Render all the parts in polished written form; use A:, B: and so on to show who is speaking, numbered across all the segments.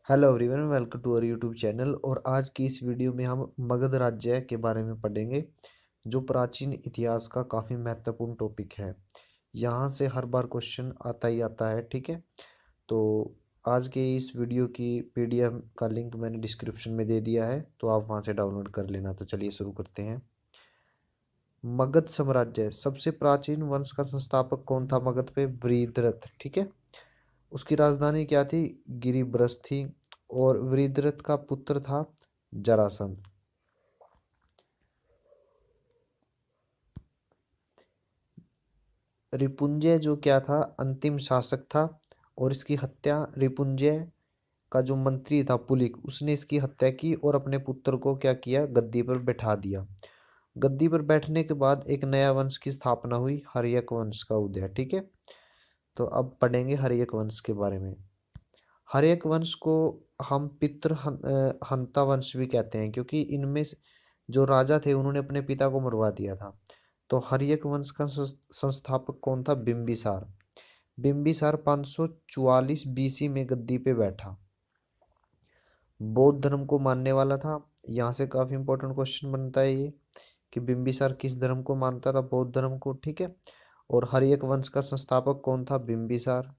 A: Hello everyone, welcome to our YouTube channel. और आज की इस वीडियो में हम मगध राज्य के बारे में पढ़ेंगे, जो प्राचीन इतिहास का काफ़ी महत्वपूर्ण टॉपिक है। यहाँ से हर बार क्वेश्चन आता ही आता है, ठीक है। तो आज के इस वीडियो की पीडीएफ का लिंक मैंने डिस्क्रिप्शन में दे दिया है, तो आप वहाँ से डाउनलोड कर लेना। तो चलिए शुरू करते हैं। मगध साम्राज्य, सबसे प्राचीन वंश का संस्थापक कौन था मगध पे? वृषद्रथ, ठीक है। उसकी राजधानी क्या थी? गिरिब्रस थी। और वृषद्रथ का पुत्र था जरासंध। रिपुंजय जो क्या था, अंतिम शासक था। और इसकी हत्या रिपुंजय का जो मंत्री था पुलिक, उसने इसकी हत्या की और अपने पुत्र को क्या किया, गद्दी पर बैठा दिया। गद्दी पर बैठने के बाद एक नया वंश की स्थापना हुई, हर्यक वंश का उदय, ठीक है। तो अब पढ़ेंगे हर्यक वंश के बारे में। हर्यक वंश को हम हंता वंश भी कहते हैं, क्योंकि इनमें जो राजा थे उन्होंने अपने पिता को मरवा दिया था। तो हर्यक वंश का संस्थापक कौन था? बिंबिसार। बिंबिसार 544 बीसी में गद्दी पे बैठा। बौद्ध धर्म को मानने वाला था। यहाँ से काफी इंपॉर्टेंट क्वेश्चन बनता है ये, कि बिंबिसार किस धर्म को मानता था? बौद्ध धर्म को, ठीक है। और हर्यक वंश का संस्थापक कौन था? बिंबिसार।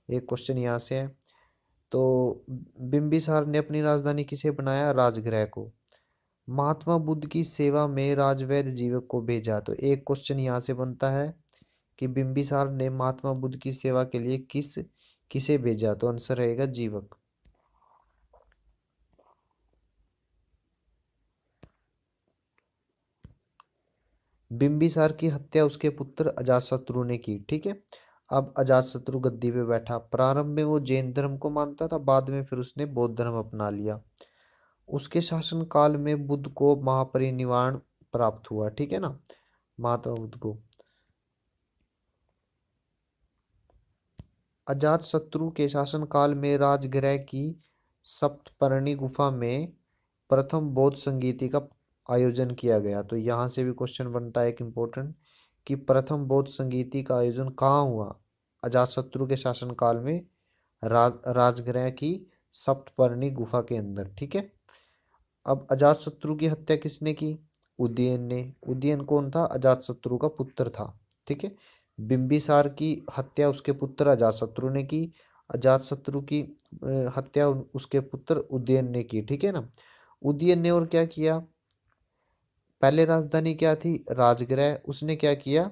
A: एक क्वेश्चन यहाँ से है। तो बिंबिसार ने अपनी राजधानी किसे बनाया? राजगृह को। महात्मा बुद्ध की सेवा में राजवैद्य जीवक को भेजा। तो एक क्वेश्चन यहाँ से बनता है कि बिंबिसार ने महात्मा बुद्ध की सेवा के लिए किसे भेजा? तो आंसर रहेगा जीवक। बिंबिसार की हत्या उसके पुत्र अजातशत्रु ने की, ठीक है। अब अजातशत्रु गद्दी पे बैठा। प्रारंभ में वो जैन धर्म को मानता था, बाद में फिर उसने बौद्ध धर्म अपना लिया। उसके शासन काल में बुद्ध को महापरिनिर्वाण प्राप्त हुआ, ठीक है ना, महात्मा बुद्ध को। अजातशत्रु के शासनकाल में राजगृह की सप्तपर्णी गुफा में प्रथम बौद्ध संगीति का आयोजन किया गया। तो यहाँ से भी क्वेश्चन बनता है एक इम्पोर्टेंट, कि प्रथम बौद्ध संगीति का आयोजन कहाँ हुआ? अजातशत्रु के शासनकाल में राजगृह की सप्तपर्णी गुफा के अंदर, ठीक है। अब अजातशत्रु की हत्या किसने की? उदयन ने। उदयन कौन था? अजातशत्रु का पुत्र था, ठीक है। बिंबिसार की हत्या उसके पुत्र अजातशत्रु ने की। अजातशत्रु की हत्या उसके पुत्र उदयन ने की, ठीक है ना। उदयन ने और क्या किया? पहले राजधानी क्या थी? राजगृह। उसने क्या किया?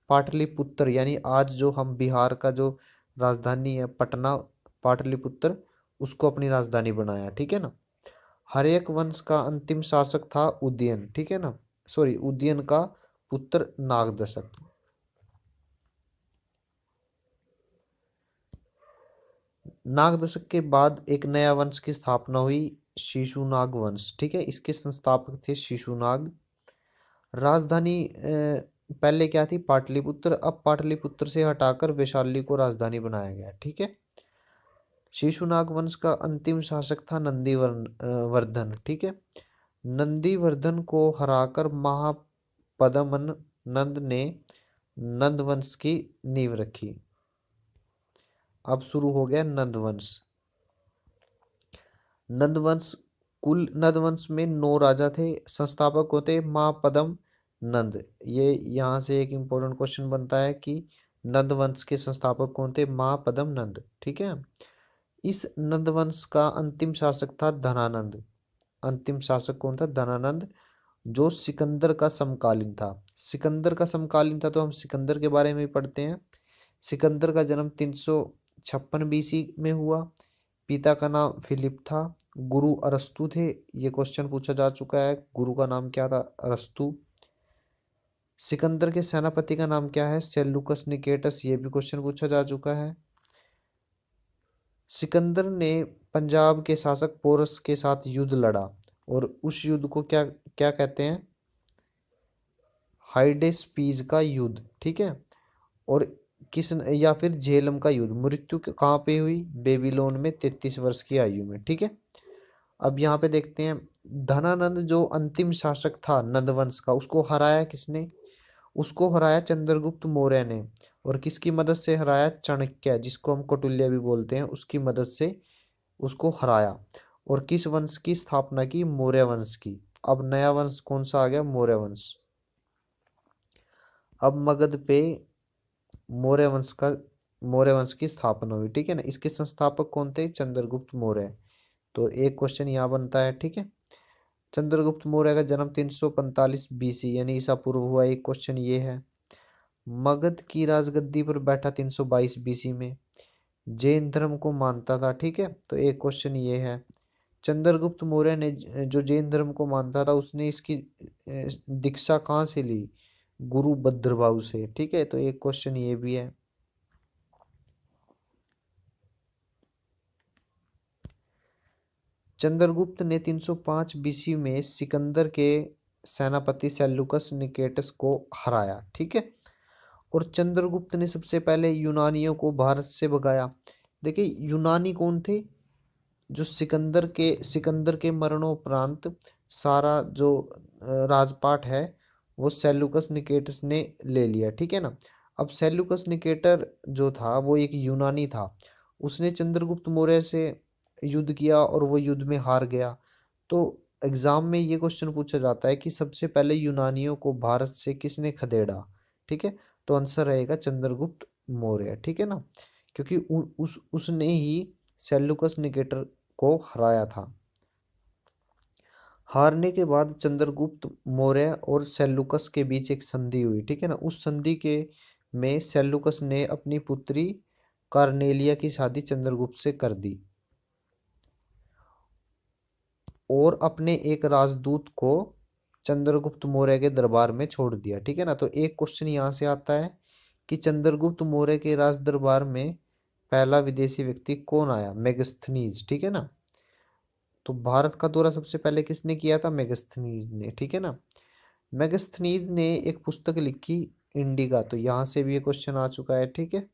A: पाटलिपुत्र, यानी आज जो हम बिहार का जो राजधानी है पटना, पाटलिपुत्र, उसको अपनी राजधानी बनाया, ठीक है ना। हर्यक वंश का अंतिम शासक था उदयन, ठीक है ना। सॉरी, उदयन का पुत्र नागदशक। नागदशक के बाद एक नया वंश की स्थापना हुई, शिशुनाग वंश, ठीक है। इसके संस्थापक थे शिशुनाग। राजधानी पहले क्या थी? पाटलिपुत्र। अब पाटलिपुत्र से हटाकर वैशाली को राजधानी बनाया गया, ठीक है। शिशुनाग वंश का अंतिम शासक था वर्धन, ठीक है। नंदीवर्धन को हराकर महापद्मन नंद ने नंद वंश की नींव रखी। अब शुरू हो गया नंदवंश। नंदवंश, कुल नंदवंश में 9 राजा थे। संस्थापक होते महापद्म नंद। ये यहाँ से एक इम्पोर्टेंट क्वेश्चन बनता है कि नंदवंश के संस्थापक कौन थे? महापद्म नंद, ठीक है। इस नंदवंश का अंतिम शासक था धनानंद। अंतिम शासक कौन था? धनानंद, जो सिकंदर का समकालीन था। सिकंदर का समकालीन था, तो हम सिकंदर के बारे में पढ़ते हैं। सिकंदर का जन्म 356 बीसी में हुआ। पिता का नाम फिलिप था। गुरु अरस्तु थे। ये क्वेश्चन पूछा जा चुका है, गुरु का नाम क्या था? अरस्तु। सिकंदर के सेनापति का नाम क्या है? सेल्यूकस निकेटस। ये भी क्वेश्चन पूछा जा चुका है। सिकंदर ने पंजाब के शासक पोरस के साथ युद्ध लड़ा, और उस युद्ध को क्या क्या कहते हैं? हाइडेस्पीज का युद्ध, ठीक है। और किस, या फिर झेलम का युद्ध। मृत्यु कहाँ पे हुई? बेबीलोन में, 33 वर्ष की आयु में, ठीक है। अब यहाँ पे देखते हैं, धनानंद जो अंतिम शासक था नंदवंश का, उसको हराया किसने? उसको हराया चंद्रगुप्त मौर्य ने। और किसकी मदद से हराया? चाणक्य, जिसको हम कौटिल्य भी बोलते हैं, उसकी मदद से उसको हराया और किस वंश की स्थापना की? मौर्य वंश की। अब नया वंश कौन सा आ गया? मौर्य वंश। अब मगध पे मौर्य वंश का मौर्य वंश की स्थापना हुई, ठीक है ना। इसके संस्थापक कौन थे? चंद्रगुप्त मौर्य। तो एक क्वेश्चन यहाँ बनता है, ठीक है। चंद्रगुप्त मौर्य का जन्म 345 बीसी यानी ईसा पूर्व हुआ, एक क्वेश्चन ये है। मगध की राजगद्दी पर बैठा 322 बीसी में, जैन धर्म को मानता था, ठीक है। तो एक क्वेश्चन ये है। चंद्रगुप्त मौर्य ने जो जैन धर्म को मानता था, उसने इसकी दीक्षा कहाँ से ली? गुरु भद्रभाव से, ठीक है। तो एक क्वेश्चन ये भी है। चंद्रगुप्त ने 305 बीसी में सिकंदर के सेनापति सेल्यूकस निकेटस को हराया, ठीक है। और चंद्रगुप्त ने सबसे पहले यूनानियों को भारत से भगाया। देखिए यूनानी कौन थे? जो सिकंदर के मरणोपरांत सारा जो राजपाट है वो सेल्यूकस निकेटस ने ले लिया, ठीक है ना। अब सेल्यूकस निकेटर जो था वो एक यूनानी था। उसने चंद्रगुप्त मौर्य से युद्ध किया और वो युद्ध में हार गया। तो एग्जाम में ये क्वेश्चन पूछा जाता है कि सबसे पहले यूनानियों को भारत से किसने खदेड़ा? ठीक है। तो आंसर रहेगा चंद्रगुप्त मौर्य, ठीक है ना। क्योंकि उसने ही सेल्यूकस निकेटर को हराया था। हारने के बाद चंद्रगुप्त मौर्य और सेल्यूकस के बीच एक संधि हुई, ठीक है ना। उस संधि के में सेल्यूकस ने अपनी पुत्री कार्नेलिया की शादी चंद्रगुप्त से कर दी और अपने एक राजदूत को चंद्रगुप्त मौर्य के दरबार में छोड़ दिया, ठीक है ना। तो एक क्वेश्चन यहाँ से आता है कि चंद्रगुप्त मौर्य के राज दरबार में पहला विदेशी व्यक्ति कौन आया? मेगस्थनीज, ठीक है ना। तो भारत का दौरा सबसे पहले किसने किया था? मेगस्थनीज ने, ठीक है ना। मेगस्थनीज ने एक पुस्तक लिखी इंडिका। तो यहां से भी ये क्वेश्चन आ चुका है, ठीक है।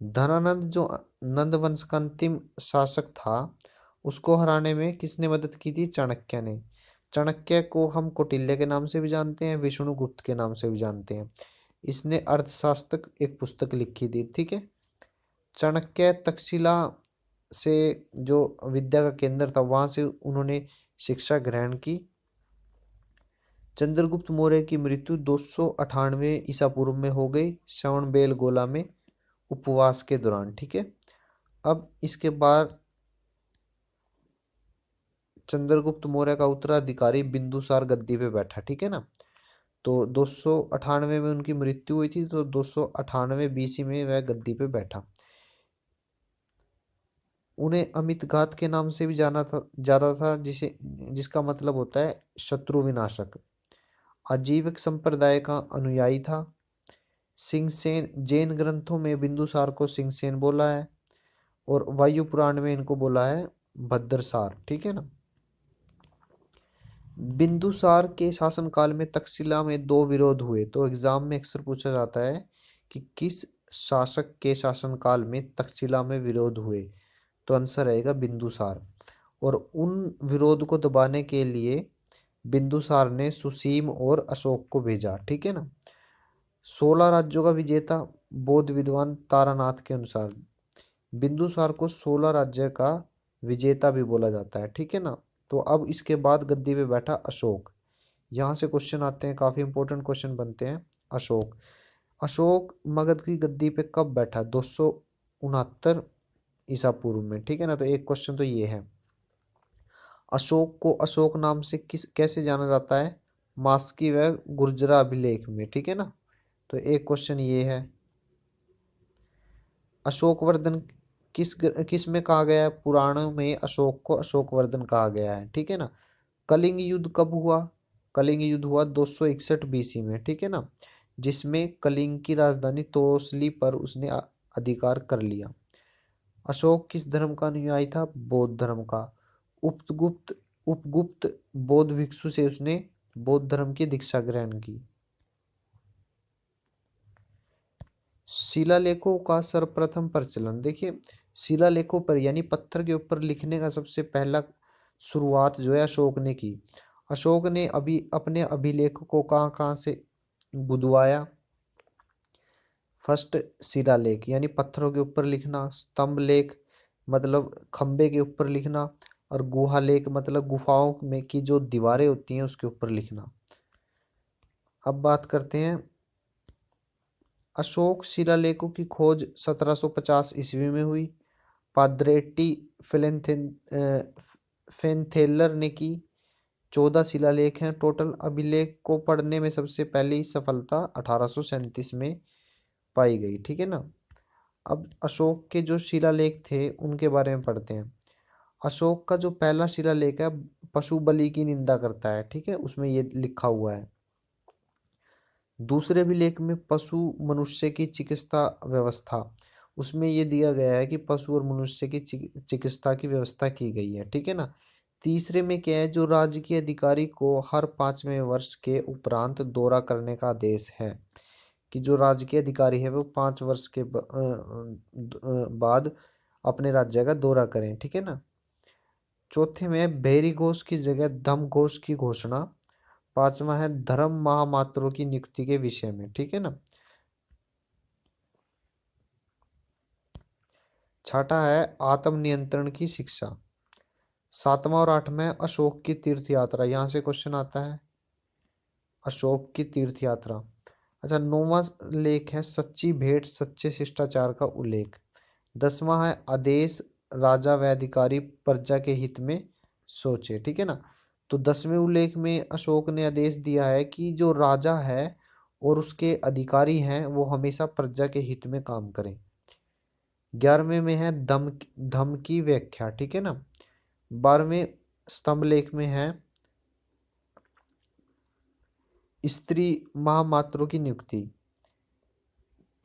A: धनानंद जो नंद वंश का अंतिम शासक था, उसको हराने में किसने मदद की थी? चाणक्य ने। चाणक्य को हम कौटिल्य के नाम से भी जानते हैं, विष्णुगुप्त के नाम से भी जानते हैं। इसने अर्थशास्त्र एक पुस्तक लिखी थी, ठीक है। चाणक्य तक्षशिला से जो विद्या का केंद्र था वहां से उन्होंने शिक्षा ग्रहण की। चंद्रगुप्त मौर्य की मृत्यु 298 ईसा पूर्व में हो गई श्रवण बेलगोला में उपवास के दौरान, ठीक है। अब इसके बाद चंद्रगुप्त मौर्य का उत्तराधिकारी बिंदुसार गद्दी पे बैठा, ठीक है ना। तो 298 में उनकी मृत्यु हुई थी, तो 298 बीसी में वह गद्दी पे बैठा। उन्हें अमित घात के नाम से भी जाना था जाता था, जिसे जिसका मतलब होता है शत्रु विनाशक। आजीविक संप्रदाय का अनुयायी था। सिंहसेन जैन ग्रंथों में बिंदुसार को सिंहसेन बोला है और वायु पुराण में इनको बोला है भद्रसार, ठीक है ना। बिंदुसार के शासनकाल में तक्षशिला में दो विरोध हुए। तो एग्जाम में अक्सर पूछा जाता है कि किस शासक के शासनकाल में तक्षशिला में विरोध हुए? तो आंसर रहेगा बिंदुसार। और उन विरोध को दबाने के लिए बिंदुसार ने सुसीम और अशोक को भेजा, ठीक है ना। 16 राज्यों का विजेता बौद्ध विद्वान तारानाथ के अनुसार बिंदुसार को 16 राज्य का विजेता भी बोला जाता है, ठीक है ना। तो अब इसके बाद गद्दी पे बैठा अशोक। यहाँ से क्वेश्चन आते हैं, काफी इंपॉर्टेंट क्वेश्चन बनते हैं। अशोक अशोक मगध की गद्दी पे कब बैठा? 269 ईसा पूर्व में, ठीक है ना। तो एक क्वेश्चन तो ये है। अशोक को अशोक नाम से किस कैसे जाना जाता है? मास्की व गुर्जरा अभिलेख में, ठीक है ना। तो एक क्वेश्चन ये है। अशोकवर्धन किस में कहा गया है? पुराणों में अशोक को अशोकवर्धन कहा गया है, ठीक है ना। कलिंग युद्ध कब हुआ? कलिंग युद्ध हुआ 261 बीसी में, ठीक है ना। जिसमें कलिंग की राजधानी तोसली पर उसने अधिकार कर लिया। अशोक किस धर्म का अनुयायी था? बौद्ध धर्म का। उपगुप्त उपगुप्त बौद्ध भिक्षु से उसने बौद्ध धर्म की दीक्षा ग्रहण की। शिलालेखों का सर्वप्रथम प्रचलन। देखिए शिलालेखों पर यानी पत्थर के ऊपर लिखने का सबसे पहला शुरुआत जो है अशोक ने की। अशोक ने अभी अपने अभिलेख को कहाँ कहाँ से बुदवाया? फर्स्ट शिलालेख यानी पत्थरों के ऊपर लिखना, स्तंभ लेख मतलब खंबे के ऊपर लिखना, और गुहा लेख मतलब गुफाओं में की जो दीवारें होती हैं उसके ऊपर लिखना। अब बात करते हैं अशोक शिलालेखों की खोज 1750 ईस्वी में हुई। पाद्रेटी फेनथेलर ने की। 14 शिलालेख हैं टोटल। अभिलेख को पढ़ने में सबसे पहली सफलता 1837 में पाई गई। ठीक है ना। अब अशोक के जो शिलालेख थे उनके बारे में पढ़ते हैं। अशोक का जो पहला शिलालेख है पशु बलि की निंदा करता है। ठीक है, उसमें ये लिखा हुआ है। दूसरे अभिलेख में पशु मनुष्य की चिकित्सा व्यवस्था, उसमें ये दिया गया है कि पशु और मनुष्य की चिकित्सा की व्यवस्था की गई है। ठीक है ना। तीसरे में क्या है, जो राजकीय अधिकारी को हर 5वें वर्ष के उपरांत दौरा करने का आदेश है, कि जो राजकीय अधिकारी है वो 5 वर्ष के बाद अपने राज्य का दौरा करें। ठीक है ना। चौथे में भेरी घोष की जगह धम घोष की घोषणा। पांचवा है धर्म महामात्रों की नियुक्ति के विषय में। ठीक है ना। छठा है आत्म नियंत्रण की शिक्षा। सातवां और आठवां अशोक की तीर्थ यात्रा, यहां से क्वेश्चन आता है अशोक की तीर्थ यात्रा। अच्छा, नौवां लेख है सच्ची भेंट सच्चे शिष्टाचार का उल्लेख। 10वां है आदेश राजा व अधिकारी प्रजा के हित में सोचे। ठीक है ना। तो 10वें उल्लेख में अशोक ने आदेश दिया है कि जो राजा है और उसके अधिकारी हैं वो हमेशा प्रजा के हित में काम करें। 11वें में है धम की व्याख्या। ठीक है ना। 12वें स्तंभ लेख में है स्त्री महामात्रों की नियुक्ति।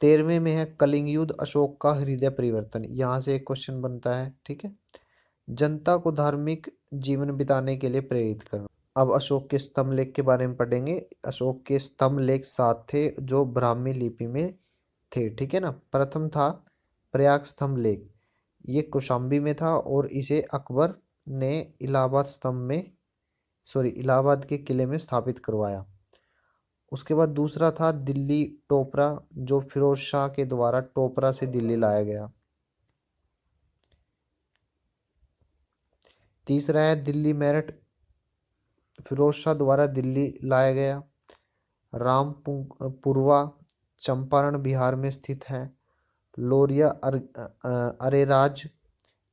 A: 13वें में है कलिंग युद्ध अशोक का हृदय परिवर्तन, यहां से एक क्वेश्चन बनता है। ठीक है। जनता को धार्मिक जीवन बिताने के लिए प्रेरित करना। अब अशोक के स्तंभ लेख के बारे में पढ़ेंगे। अशोक के स्तंभ लेख 7 थे जो ब्राह्मी लिपि में थे। ठीक है ना। प्रथम था प्रयाग स्तंभ लेख, ये कौशाम्बी में था और इसे अकबर ने इलाहाबाद के किले में स्थापित करवाया। उसके बाद दूसरा था दिल्ली टोपरा, जो फिरोज शाह के द्वारा टोपरा से दिल्ली लाया गया। तीसरा है दिल्ली मेरठ, फिरोज शाह द्वारा दिल्ली लाया गया। रामपुरवा चंपारण बिहार में स्थित है। लोरिया अरेराज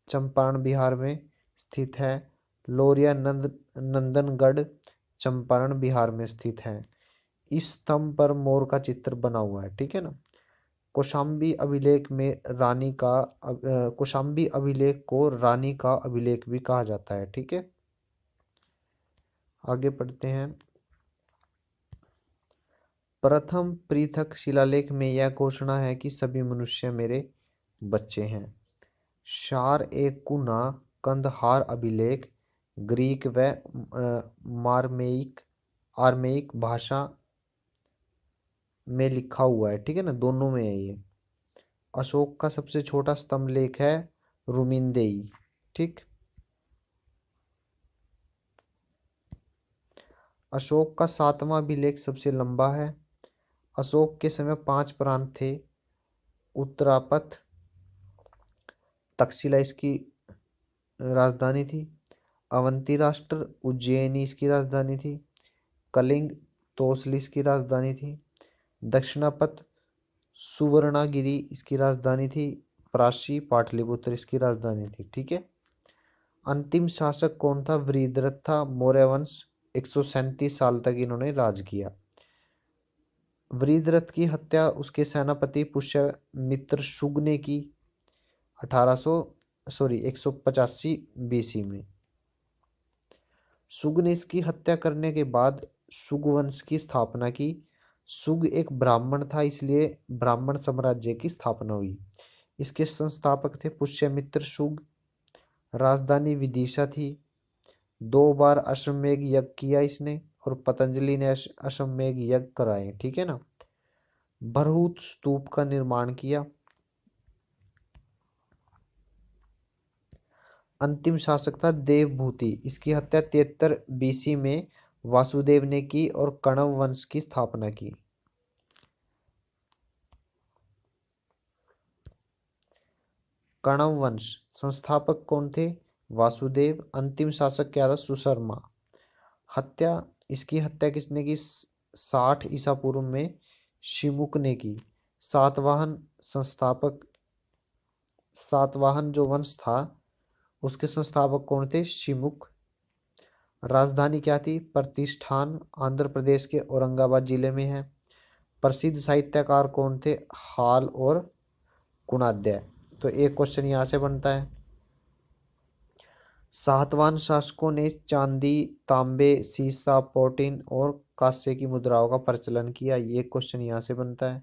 A: चंपारण बिहार में स्थित है। लोरिया नंदनगढ़ चंपारण बिहार में स्थित है। इस स्तंभ पर मोर का चित्र बना हुआ है। ठीक है ना। कौशाम्बी अभिलेख में कौशाम्बी अभिलेख को रानी का अभिलेख भी कहा जाता है। ठीक है। आगे पढ़ते हैं। प्रथम पृथक शिलालेख में यह घोषणा है कि सभी मनुष्य मेरे बच्चे हैं। शार ए कुना कंदहार अभिलेख ग्रीक व आर्मेइक भाषा में लिखा हुआ है। ठीक है ना, दोनों में है ये। अशोक का सबसे छोटा स्तंभ लेख है रुमिनदेई। ठीक। अशोक का 7वां अभिलेख सबसे लंबा है। अशोक के समय 5 प्रांत थे। उत्तरापथ तक्षशिला इसकी राजधानी थी। अवंती राष्ट्र उज्जैनी इसकी राजधानी थी। कलिंग तोसली इसकी राजधानी थी। दक्षिणापथ सुवर्णागिरी इसकी राजधानी थी। प्राची पाटलिपुत्र इसकी राजधानी थी। ठीक है। अंतिम शासक कौन था? वृहद्रथ था। मौर्य वंश 137 साल तक इन्होंने राज किया। वृहद्रथ की हत्या उसके सेनापति पुष्यमित्र शुग ने की 185 बीसी में। शुग ने इसकी हत्या करने के बाद शुग वंश की स्थापना की। शुग एक ब्राह्मण था, इसलिए ब्राह्मण साम्राज्य की स्थापना हुई। इसके संस्थापक थे पुष्यमित्र शुग। राजधानी विदिशा थी। 2 बार अश्वमेध यज्ञ किया इसने, और पतंजलि ने अश्वमेध यज्ञ कराए। ठीक है ना। बरहूत स्तूप का निर्माण किया। अंतिम शासक था देवभूति, इसकी हत्या 73 बीसी में वासुदेव ने की और कण्व वंश की स्थापना की। कणव वंश संस्थापक कौन थे? वासुदेव। अंतिम शासक क्या था? सुशर्मा। हत्या, इसकी हत्या किसने की? 60 ईसा पूर्व में शिमुक ने की। सातवाहन संस्थापक, सातवाहन जो वंश था उसके संस्थापक कौन थे? शिमुक। राजधानी क्या थी? प्रतिष्ठान, आंध्र प्रदेश के औरंगाबाद जिले में है। प्रसिद्ध साहित्यकार कौन थे? हाल और गुणाध्याय। तो एक क्वेश्चन यहां से बनता है। सातवाहन शासकों ने चांदी, तांबे, सीसा, प्रोटीन और कांस्य की मुद्राओं का प्रचलन किया। ये क्वेश्चन यहां से बनता है।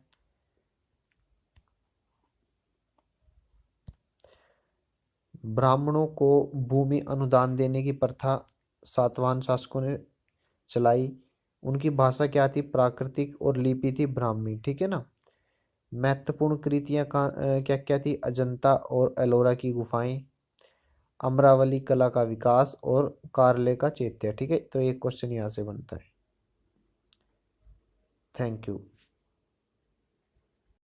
A: ब्राह्मणों को भूमि अनुदान देने की प्रथा सातवाहन शासकों ने चलाई। उनकी भाषा क्या थी? प्राकृतिक और लिपि थी ब्राह्मी। ठीक है ना। महत्वपूर्ण कृतियां क्या क्या थी? अजंता और एलोरा की गुफाएं, अमरावली कला का विकास और कार्ले का चैत्य। ठीक है, तो एक क्वेश्चन यहां से बनता है। Thank you.